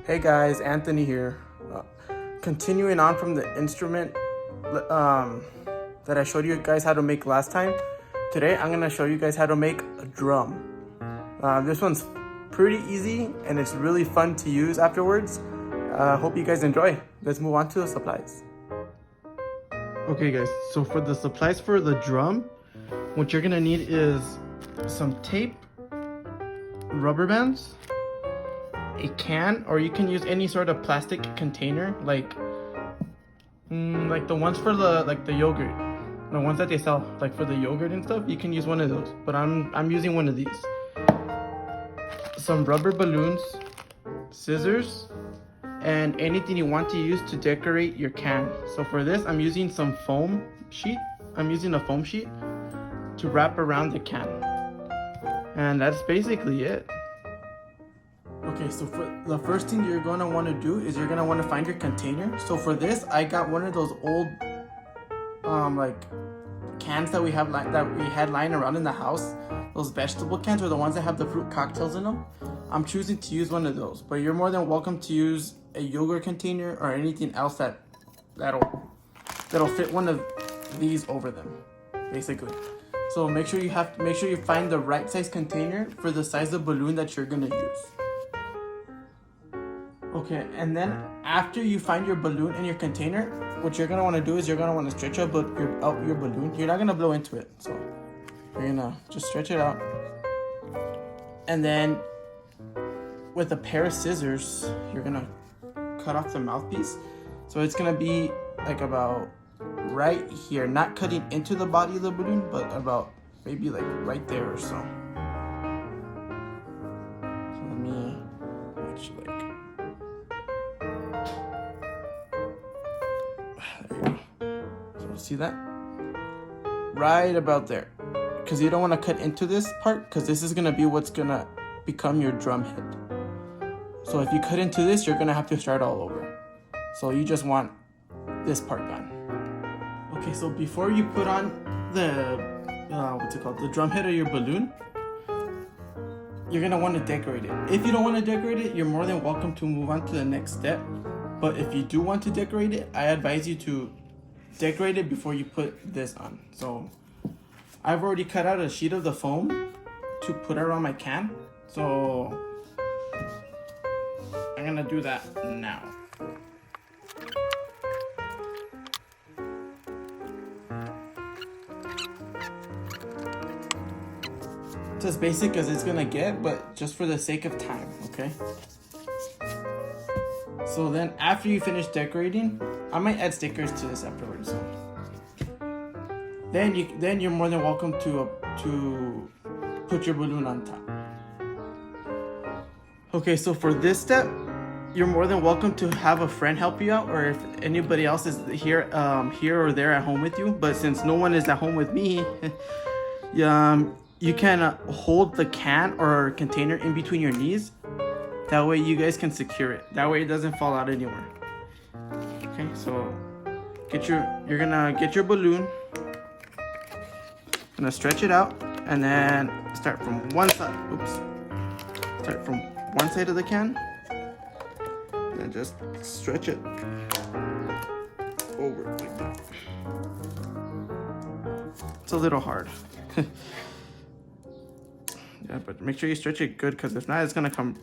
Hey guys, Anthony here. Continuing on from the instrument that I showed you guys how to make last time, today I'm going to show you guys how to make a drum. This one's pretty easy and it's really fun to use afterwards. Hope you guys enjoy. Let's move on to the supplies. Okay guys, so for the supplies for the drum, what you're going to need is some tape, rubber bands, a can, or you can use any sort of plastic container like the ones for the yogurt, the ones that they sell like for the yogurt and stuff. You can use one of those, but I'm using one of these. Some rubber balloons, scissors, and anything you want to use to decorate your can. So for this, I'm using some foam sheet. I'm using a foam sheet to wrap around the can, and that's basically it. Okay, so for the first thing you're going to want to do is you're going to want to find your container. So for this, I got one of those old like cans that we had lying around in the house. Those vegetable cans, or the ones that have the fruit cocktails in them. I'm choosing to use one of those, but you're more than welcome to use a yogurt container or anything else that'll fit one of these over them, basically. So make sure you find the right size container for the size of balloon that you're going to use. Okay, and then after you find your balloon in your container, what you're gonna want to do is you're gonna want to stretch out your balloon. You're not gonna blow into it, so you're gonna just stretch it out. And then with a pair of scissors, you're gonna cut off the mouthpiece. So it's gonna be like about right here, not cutting into the body of the balloon, but about maybe like right there or so. So let me actually see that? Right about there. Because you don't want to cut into this part, because this is going to be what's going to become your drum head. So if you cut into this, you're going to have to start all over. So you just want this part done. Okay, so before you put on the, the drum head of your balloon, you're going to want to decorate it. If you don't want to decorate it, you're more than welcome to move on to the next step. But if you do want to decorate it, I advise you to decorate it before you put this on. So I've already cut out a sheet of the foam to put around my can, so I'm gonna do that now. It's as basic as it's gonna get, but just for the sake of time, okay? So then after you finish decorating, I might add stickers to this afterwards. So then you're more than welcome to put your balloon on top. Okay, so for this step, you're more than welcome to have a friend help you out, or if anybody else is here or there at home with you. But since no one is at home with me, you can hold the can or container in between your knees. That way you guys can secure it. That way it doesn't fall out anywhere. Okay, so you're gonna get your balloon, gonna stretch it out, and then start from one side. Start from one side of the can, and just stretch it over like that. It's a little hard. Yeah, but make sure you stretch it good, because if not, it's gonna come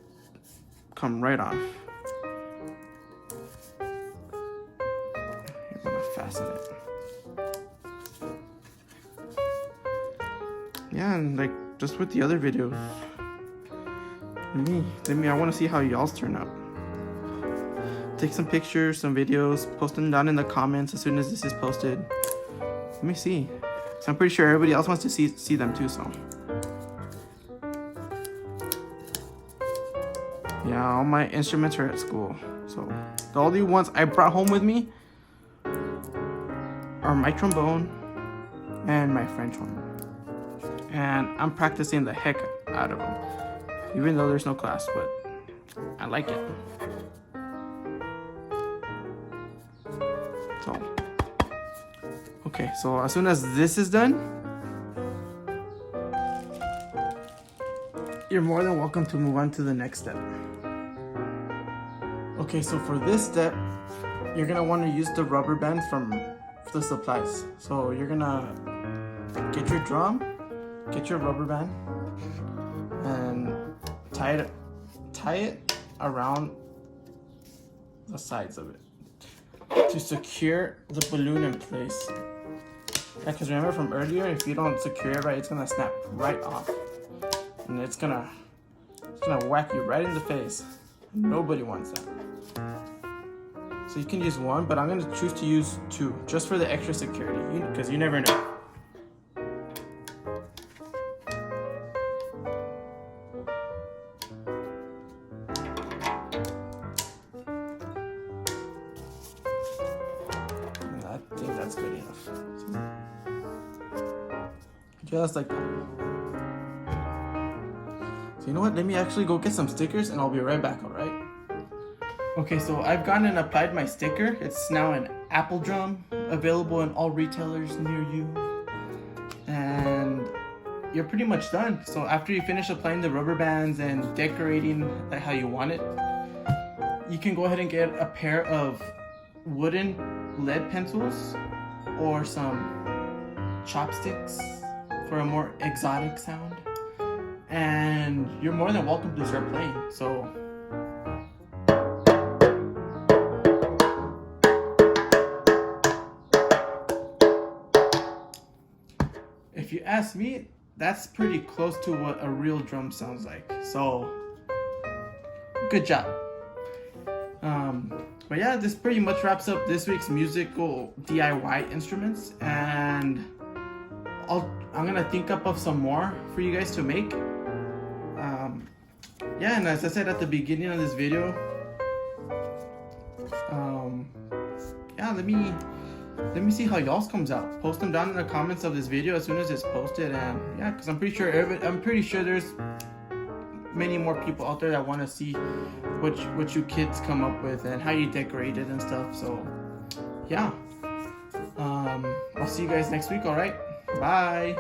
right off. You're gonna fasten it. Yeah, and like just with the other videos. I want to see how y'all's turn out. Take some pictures, some videos, post them down in the comments as soon as this is posted. Let me see. So I'm pretty sure everybody else wants to see them too, so. Yeah, all my instruments are at school. So the only ones I brought home with me are my trombone and my French horn. And I'm practicing the heck out of them, even though there's no class, but I like it. So, okay, so as soon as this is done, you're more than welcome to move on to the next step. Okay, so for this step, you're gonna want to use the rubber band from the supplies. So you're gonna get your drum, get your rubber band, and tie it around the sides of it to secure the balloon in place. Yeah, because remember from earlier, if you don't secure it right, it's gonna snap right off, and it's gonna whack you right in the face. Nobody wants that. So you can use one, but I'm gonna choose to use two, just for the extra security, because you never know. And I think that's good enough. Just like that. So you know what? Let me actually go get some stickers and I'll be right back, alright? Okay, so I've gone and applied my sticker. It's now an apple drum, available in all retailers near you. And you're pretty much done. So after you finish applying the rubber bands and decorating like how you want it, you can go ahead and get a pair of wooden lead pencils or some chopsticks for a more exotic sound. And you're more than welcome to start playing. So if you ask me, that's pretty close to what a real drum sounds like. So good job. But yeah, this pretty much wraps up this week's musical DIY instruments, and I'm gonna think up of some more for you guys to make. Yeah, and as I said at the beginning of this video, yeah, let me see how y'all's comes out. Post them down in the comments of this video as soon as it's posted, and yeah, because I'm pretty sure there's many more people out there that want to see what you kids come up with and how you decorate it and stuff. So yeah, I'll see you guys next week. All right, bye.